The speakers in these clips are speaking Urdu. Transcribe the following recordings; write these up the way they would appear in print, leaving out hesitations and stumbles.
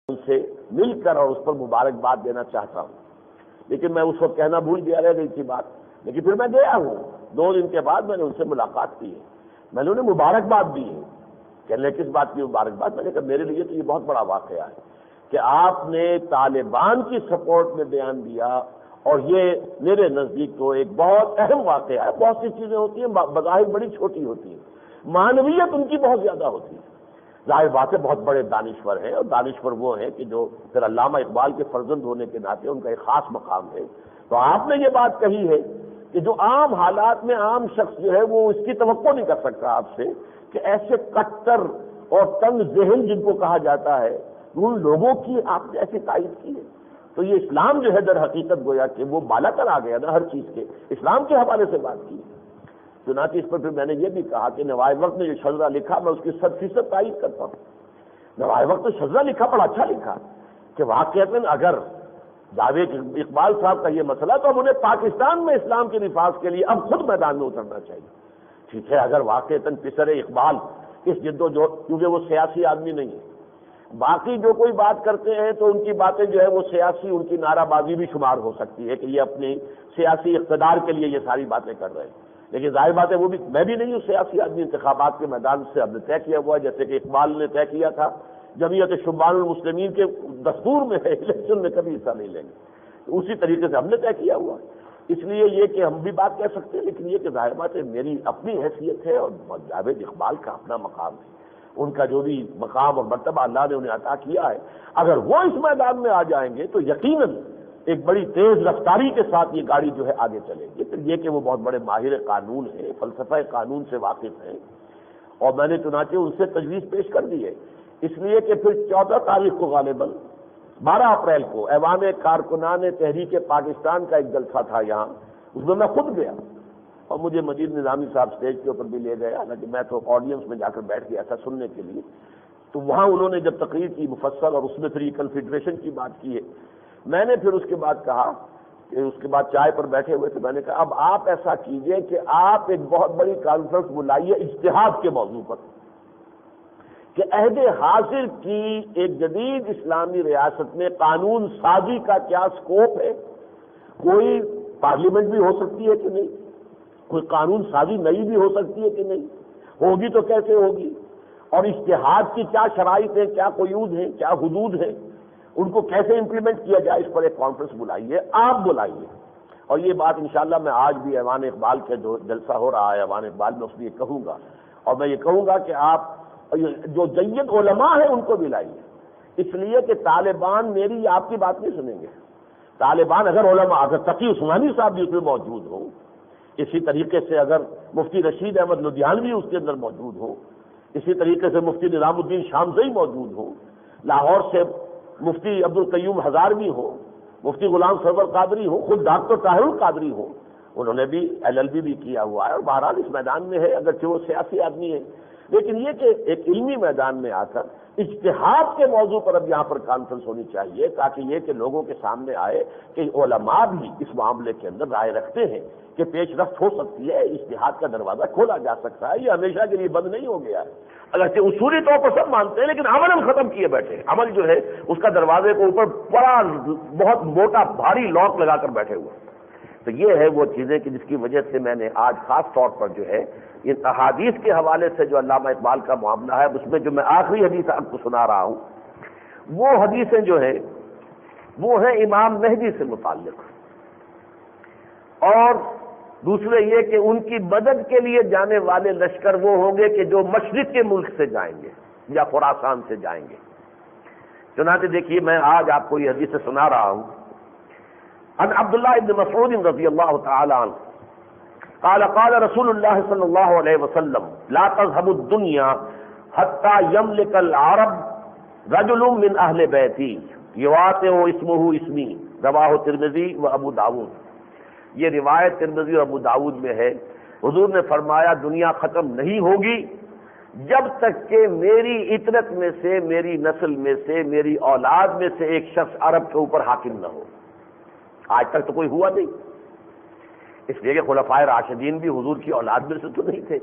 ان سے مل کر اور اس پر مبارکباد دینا چاہتا ہوں، لیکن میں اس وقت کہنا بھول گیا، رہ گئی تھی بات۔ لیکن پھر میں گیا ہوں، 2 دن کے بعد میں نے ان سے ملاقات کی ہے، میں نے انہیں مبارکباد دی ہے۔ کہنے کس بات کی مبارکباد؟ میں نے کہا میرے لیے تو یہ بہت بڑا واقعہ ہے کہ آپ نے طالبان کی سپورٹ میں بیان دیا، اور یہ میرے نزدیک تو ایک بہت اہم واقعہ ہے۔ بہت سی چیزیں ہوتی ہیں بظاہر بڑی چھوٹی ہوتی ہیں، معنویت ان کی بہت زیادہ ہوتی ہے۔ ظاہر بات ہے بہت بڑے دانشور ہیں، اور دانشور وہ ہیں کہ جو پھر علامہ اقبال کے فرزند ہونے کے ناطے ان کا ایک خاص مقام ہے۔ تو آپ نے یہ بات کہی ہے کہ جو عام حالات میں عام شخص جو ہے وہ اس کی توقع نہیں کر سکتا آپ سے کہ ایسے کٹر اور تنگ ذہن جن کو کہا جاتا ہے ان لوگوں کی آپ نے ایسی تائید کی ہے۔ تو یہ اسلام جو ہے در حقیقت گویا کہ وہ بالا کر آ گیا نا ہر چیز کے، اسلام کے حوالے سے بات کی۔ چنانچہ اس پر پھر میں نے یہ بھی کہا کہ نوائے وقت نے جو شذرہ لکھا میں اس کی 100% تائید کرتا ہوں۔ نوائے وقت نے شذرہ لکھا، بڑا اچھا لکھا کہ واقعتاً اگر جاوید اقبال صاحب کا یہ مسئلہ تو اب انہیں پاکستان میں اسلام کے نفاذ کے لیے اب خود میدان میں اترنا چاہیے۔ ٹھیک ہے، اگر واقعتاً پسر اقبال اس جد و جہد، کیونکہ وہ سیاسی آدمی نہیں ہے، باقی جو کوئی بات کرتے ہیں تو ان کی باتیں جو ہے وہ سیاسی، ان کی نعرہ بازی بھی شمار ہو سکتی ہے کہ یہ اپنی سیاسی اقتدار کے لیے یہ ساری باتیں کر رہے ہیں۔ لیکن ظاہر بات ہے وہ بھی، میں بھی نہیں ہوں سیاسی آدمی، انتخابات کے میدان سے ہم نے طے کیا ہوا ہے، جیسے کہ اقبال نے طے کیا تھا جمعیت شبان المسلمین کے دستور میں ہے الیکشن میں کبھی حصہ نہیں لیں گے، تو اسی طریقے سے ہم نے طے کیا ہوا ہے۔ اس لیے یہ کہ ہم بھی بات کہہ سکتے ہیں، لیکن یہ کہ ظاہر بات ہے میری اپنی حیثیت ہے اور جاوید اقبال کا اپنا مقام ہے، ان کا جو بھی مقام اور مرتبہ اللہ نے انہیں عطا کیا ہے، اگر وہ اس میدان میں آ جائیں گے تو یقیناً ایک بڑی تیز رفتاری کے ساتھ یہ گاڑی جو ہے آگے چلے گی۔ پھر یہ کہ وہ بہت بڑے ماہر قانون ہیں، فلسفہ قانون سے واقف ہیں، اور میں نے چنانچہ ان سے تجویز پیش کر دی ہے، اس لیے کہ پھر 14 تاریخ کو غالباً 12 اپریل کو ایوان کارکنان تحریک پاکستان کا ایک جلسہ تھا یہاں، اس میں خود گیا اور مجھے مجید نظامی صاحب اسٹیج کے اوپر بھی لے گئے، حالانکہ میں تو آڈینس میں جا کر بیٹھ گیا تھا سننے کے لیے۔ تو وہاں انہوں نے جب تقریر کی مفصل، اور اس میں پھر کنفیڈریشن کی بات کی ہے، میں نے پھر اس کے بعد کہا کہ اس کے بعد چائے پر بیٹھے ہوئے تھے، میں نے کہا اب آپ ایسا کیجئے کہ آپ ایک بہت بڑی کانفرنس بلائیے اجتہاد کے موضوع پر، کہ عہد حاضر کی ایک جدید اسلامی ریاست میں قانون سازی کا کیا سکوپ ہے، کوئی پارلیمنٹ بھی ہو سکتی ہے کہ نہیں، کوئی قانون سازی نئی بھی ہو سکتی ہے کہ نہیں، ہوگی تو کیسے ہوگی، اور اجتہاد کی کیا شرائط ہیں، کیا قیود ہیں، کیا حدود ہیں، ان کو کیسے امپلیمنٹ کیا جائے، اس پر ایک کانفرنس بلائیے، آپ بلائیے۔ اور یہ بات انشاءاللہ میں آج بھی ایوان اقبال کے جو جلسہ ہو رہا ہے ایوان اقبال میں، اس میں یہ کہوں گا، اور میں یہ کہوں گا کہ آپ جو جید علماء ہیں ان کو بھی لائیے، اس لیے کہ طالبان میری آپ کی بات نہیں سنیں گے۔ طالبان اگر علماء، اگر تقی عثمانی صاحب بھی اس میں موجود ہوں، اسی طریقے سے اگر مفتی رشید احمد لدھیانوی اس کے اندر موجود ہوں، اسی طریقے سے مفتی نظام الدین شامزئی موجود ہوں، لاہور سے مفتی عبد القیوم ہزاروی ہو، مفتی غلام سرور قادری ہو، خود ڈاکٹر طاہر القادری ہو، انہوں نے بھی LLB بھی کیا ہوا ہے، اور بہرحال اس میدان میں ہے، اگرچہ وہ سیاسی آدمی ہے، لیکن یہ کہ ایک علمی میدان میں آ کر اجتہاد کے موضوع پر اب یہاں پر کانفرنس ہونی چاہیے، تاکہ یہ کہ لوگوں کے سامنے آئے کہ علماء بھی اس معاملے کے اندر رائے رکھتے ہیں کہ پیش رفت ہو سکتی ہے، اجتہاد کا دروازہ کھولا جا سکتا ہے، یہ ہمیشہ کے لیے بند نہیں ہو گیا ہے۔ اگرچہ اصولی طور پر سب مانتے ہیں، لیکن عمل ہم ختم کیے بیٹھے ہیں، عمل جو ہے اس کا دروازے کو اوپر بڑا بہت موٹا بھاری لاک لگا کر بیٹھے ہوئے۔ تو یہ ہے وہ چیزیں کہ جس کی وجہ سے میں نے آج خاص طور پر جو ہے ان احادیث کے حوالے سے جو علامہ اقبال کا معاملہ ہے، اس میں جو میں آخری حدیث آپ کو سنا رہا ہوں، وہ حدیثیں جو ہیں وہ ہیں امام مہدی سے متعلق، اور دوسرے یہ کہ ان کی مدد کے لیے جانے والے لشکر وہ ہوں گے کہ جو مشرق کے ملک سے جائیں گے یا خراسان سے جائیں گے۔ چنانچہ دیکھیے میں آج آپ کو یہ حدیث سنا رہا ہوں، عن عبداللہ ابن مسعود رضی اللہ تعالی عنہ قال قال رسول اللہ صلی اللہ علیہ وسلم لا تذهب الدنيا حتى يملك العرب رجل من اہل بیتی یواطئ اسمہ اسمی، رواہ ترمذی و ابو داود۔ یہ روایت ترمذی اور ابو داود میں ہے، حضور نے فرمایا دنیا ختم نہیں ہوگی جب تک کہ میری اطرت میں سے، میری نسل میں سے، میری اولاد میں سے ایک شخص عرب کے اوپر حاکم نہ ہو۔ آج تک تو کوئی ہوا نہیں، اس لیے کہ خلفائے راشدین بھی حضور کی اولاد میں سے تو نہیں تھے،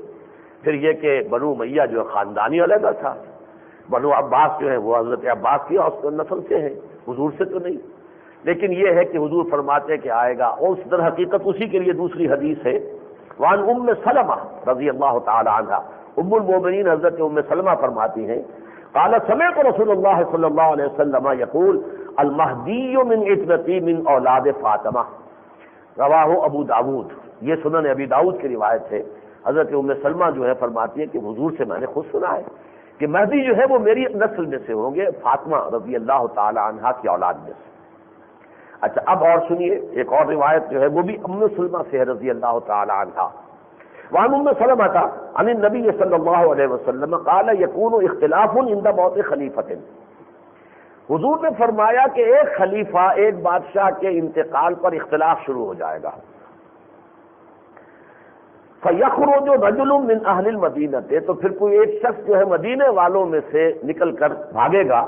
پھر یہ کہ بنو امیہ جو خاندانی علیحدہ تھا، بنو عباس جو ہے وہ حضرت عباس کی نسل سے ہیں، حضور سے تو نہیں، لیکن یہ ہے کہ حضور فرماتے ہیں کہ آئے گا، اور اس در حقیقت اسی کے لیے دوسری حدیث ہے، وعن ام سلمہ رضی اللہ تعالی عنہا، ام المومنین حضرت ام سلمہ فرماتی ہیں قال سمعت رسول اللہ صلی اللہ علیہ وسلم یقول المہدی من عترتی من اولاد فاطمہ، رواہ ابو داود، یہ سنن ابی داؤد کی روایت ہے۔ حضرت ام سلمہ جو ہے فرماتی ہے کہ حضور سے میں نے خود سنا ہے کہ مہدی جو ہے وہ میری نسل میں سے ہوں گے، فاطمہ رضی اللہ تعالی عنہا کی اولاد میں سے۔ اچھا اب اور سنیے ایک اور روایت جو ہے وہ بھی ام سلمہ سے ہے رضی اللہ تعالی عنہا، وعن ام سلمہ عن النبی صلی اللہ علیہ وسلم قال یکون اختلاف عند موت خلیفۃ، حضور نے فرمایا کہ ایک خلیفہ، ایک بادشاہ کے انتقال پر اختلاف شروع ہو جائے گا، فَيَخْرُجُ رَجُلٌ مِّنْ أَهْلِ الْمَدِينَةِ، تو پھر کوئی ایک شخص جو ہے مدینے والوں میں سے نکل کر بھاگے گا،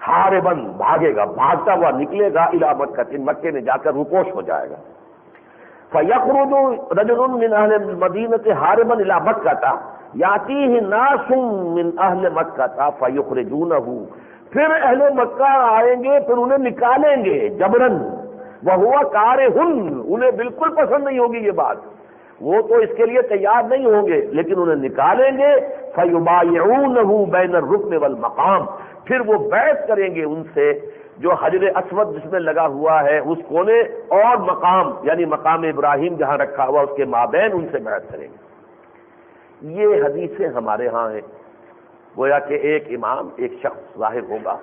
حارباً بھاگے گا، بھاگتا ہوا نکلے گا، الی مکہ، مکے میں جا کر روپوش ہو جائے گا، فَيَخْرُجُ رَجُلٌ مِّنْ أَهْلِ الْمَدِينَةِ حَارِبًا إِلَى مَكَّةَ يَأْتِيهِ نَاسٌ مِّنْ أَهْلِ مَكَّةَ فَيُخْرِجُونَهُ، پھر اہل مکہ آئیں گے، پھر انہیں نکالیں گے جبراً، وَهُوَ كَارِهٌ، انہیں بالکل پسند نہیں ہوگی یہ بات، وہ تو اس کے لیے تیار نہیں ہوں گے، لیکن انہیں نکالیں گے، فَيُبَايِعُونَهُ بَيْنَ الرُّكْنِ وَالْمَقَامِ، پھر وہ بیعت کریں گے ان سے جو حجر اسود جس میں لگا ہوا ہے اس کونے اور مقام یعنی مقام ابراہیم جہاں رکھا ہوا اس کے مابین ان سے بیعت کریں گے۔ یہ حدیثیں ہمارے ہاں ہیں، گویا کہ ایک امام ایک شخص ظاہر ہوگا،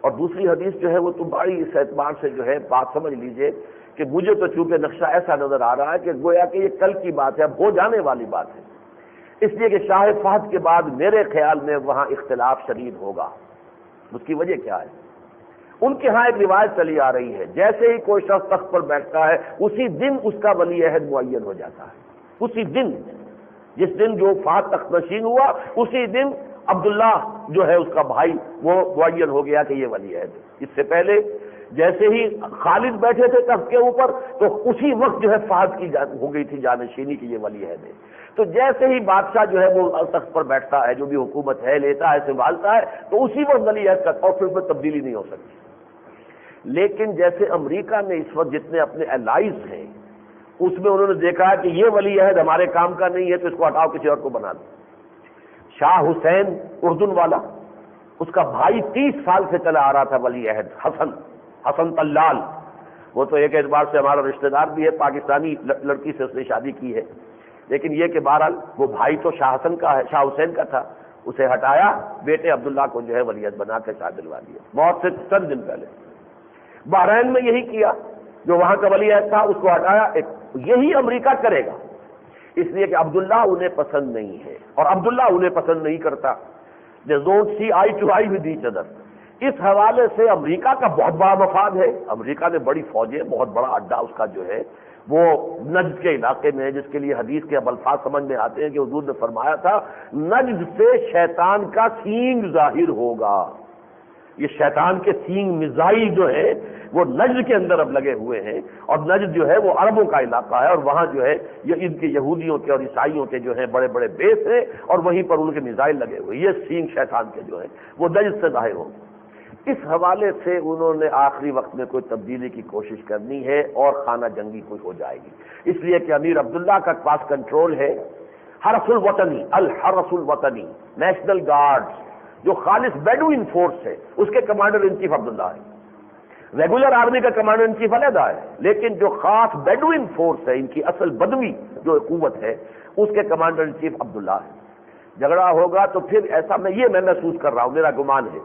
اور دوسری حدیث جو ہے وہ تو بڑی اس اعتبار سے جو ہے بات سمجھ لیجئے کہ مجھے تو چونکہ نقشہ ایسا نظر آ رہا ہے کہ گویا کہ یہ کل کی بات ہے، اب ہو جانے والی بات ہے، اس لیے کہ شاہ فہد کے بعد میرے خیال میں وہاں اختلاف شدید ہوگا۔ اس کی وجہ کیا ہے؟ ان کے ہاں ایک روایت چلی آ رہی ہے جیسے ہی کوئی شخص تخت پر بیٹھتا ہے اسی دن اس کا ولی عہد معین ہو جاتا ہے، اسی دن، جس دن جو فہد تخت نشین ہوا اسی دن عبداللہ جو ہے اس کا بھائی وہ معین ہو گیا کہ یہ ولی عہد ہے۔ اس سے پہلے جیسے ہی خالد بیٹھے تھے تخت کے اوپر تو اسی وقت جو ہے فہد کی ہو گئی تھی جانشینی کی یہ ولی عہد ہے۔ تو جیسے ہی بادشاہ جو ہے وہ تخت پر بیٹھتا ہے، جو بھی حکومت ہے لیتا ہے سنبھالتا ہے، تو اسی وقت ولی عہد کا اور پھر اس میں تبدیلی نہیں ہو سکتی۔ لیکن جیسے امریکہ نے اس وقت جتنے اپنے الائز ہیں اس میں انہوں نے دیکھا ہے کہ یہ ولی عہد ہمارے کام کا نہیں ہے تو اس کو ہٹاؤ کسی اور کو بنا دو۔ شاہ حسین اردن والا، اس کا بھائی 30 سال سے چلا آ رہا تھا ولی عہد، حسن طلال، وہ تو ایک اعتبار سے ہمارا رشتہ دار بھی ہے، پاکستانی لڑکی سے اس نے شادی کی ہے، لیکن یہ کہ بہرحال وہ بھائی تو شاہ حسین کا تھا، اسے ہٹایا، بیٹے عبداللہ کو جو ہے ولی عہد بنا کے شاہ دلوا دیا موت سے چند دن پہلے۔ بحرین میں یہی کیا، جو وہاں کا ولی عہد تھا اس کو ہٹایا، یہی امریکہ کرے گا، اس لیے کہ عبداللہ انہیں پسند نہیں ہے اور عبداللہ انہیں پسند نہیں کرتا۔ They don't see eye to eye with each other۔ اس حوالے سے امریکہ کا بہت بڑا مفاد ہے، امریکہ نے بڑی فوجیں، بہت بڑا اڈا اس کا جو ہے وہ نجد کے علاقے میں ہے، جس کے لیے حدیث کے اب الفاظ سمجھ میں آتے ہیں کہ حضور نے فرمایا تھا نجد سے شیطان کا سینگ ظاہر ہوگا۔ یہ شیطان کے سینگ میزائل جو ہے وہ نجد کے اندر اب لگے ہوئے ہیں، اور نجد جو ہے وہ عربوں کا علاقہ ہے، اور وہاں جو ہے یہ ان کے یہودیوں کے اور عیسائیوں کے جو ہیں بڑے بڑے بیس ہیں، اور وہیں پر ان کے میزائل لگے ہوئے، یہ سینگ شیطان کے جو ہے وہ نجد سے ظاہر ہوں۔ اس حوالے سے انہوں نے آخری وقت میں کوئی تبدیلی کی کوشش کرنی ہے اور خانہ جنگی کوئی ہو جائے گی، اس لیے کہ امیر عبداللہ کا پاس کنٹرول ہے حرس الوطنی، الحرس الوطنی، نیشنل گارڈز جو خالص بیڈوئن فورس ہے، اس کے کمانڈر ان چیف عبداللہ ہے۔ ریگولر آرمی کا کمانڈر ان چیف علیحدہ ہے، لیکن جو خاص بیڈوئن فورس ہے، ان کی اصل بدوی جو قوت ہے، اس کے کمانڈر ان چیف عبداللہ ہے۔ جھگڑا ہوگا تو پھر ایسا میں محسوس کر رہا ہوں، میرا گمان ہے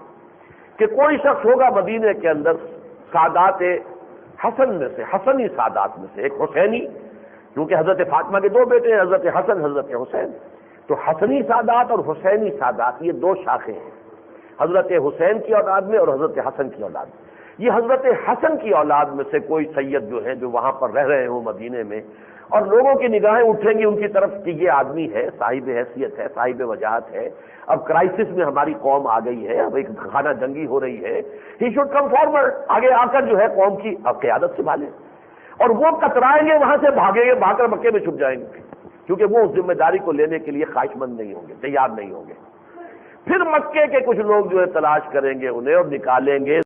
کہ کوئی شخص ہوگا مدینے کے اندر سادات حسن میں سے، حسنی سادات میں سے ایک حسینی، کیونکہ حضرت فاطمہ کے دو بیٹے ہیں، حضرت حسن حضرت حسین، تو حسنی سادات اور حسینی سادات یہ دو شاخیں ہیں، حضرت حسین کی اولاد میں اور حضرت حسن کی اولاد میں۔ یہ حضرت حسن کی اولاد میں سے کوئی سید جو ہے جو وہاں پر رہ رہے ہوں مدینے میں، اور لوگوں کی نگاہیں اٹھیں گی ان کی طرف کہ یہ آدمی ہے، صاحب حیثیت ہے، صاحب وجاہت ہے، اب کرائسس میں ہماری قوم آ گئی ہے، اب ایک خانہ جنگی ہو رہی ہے، ہی شوڈ کم فارورڈ، آگے آ کر جو ہے قوم کی اب قیادت سنبھالے، اور وہ کترائیں گے، وہاں سے بھاگیں گے، بھاگ کر مکے میں چھپ جائیں گے، کیونکہ وہ اس ذمہ داری کو لینے کے لیے خواہش مند نہیں ہوں گے، تیار نہیں ہوں گے۔ پھر مکے کے کچھ لوگ جو ہے تلاش کریں گے انہیں اور نکالیں گے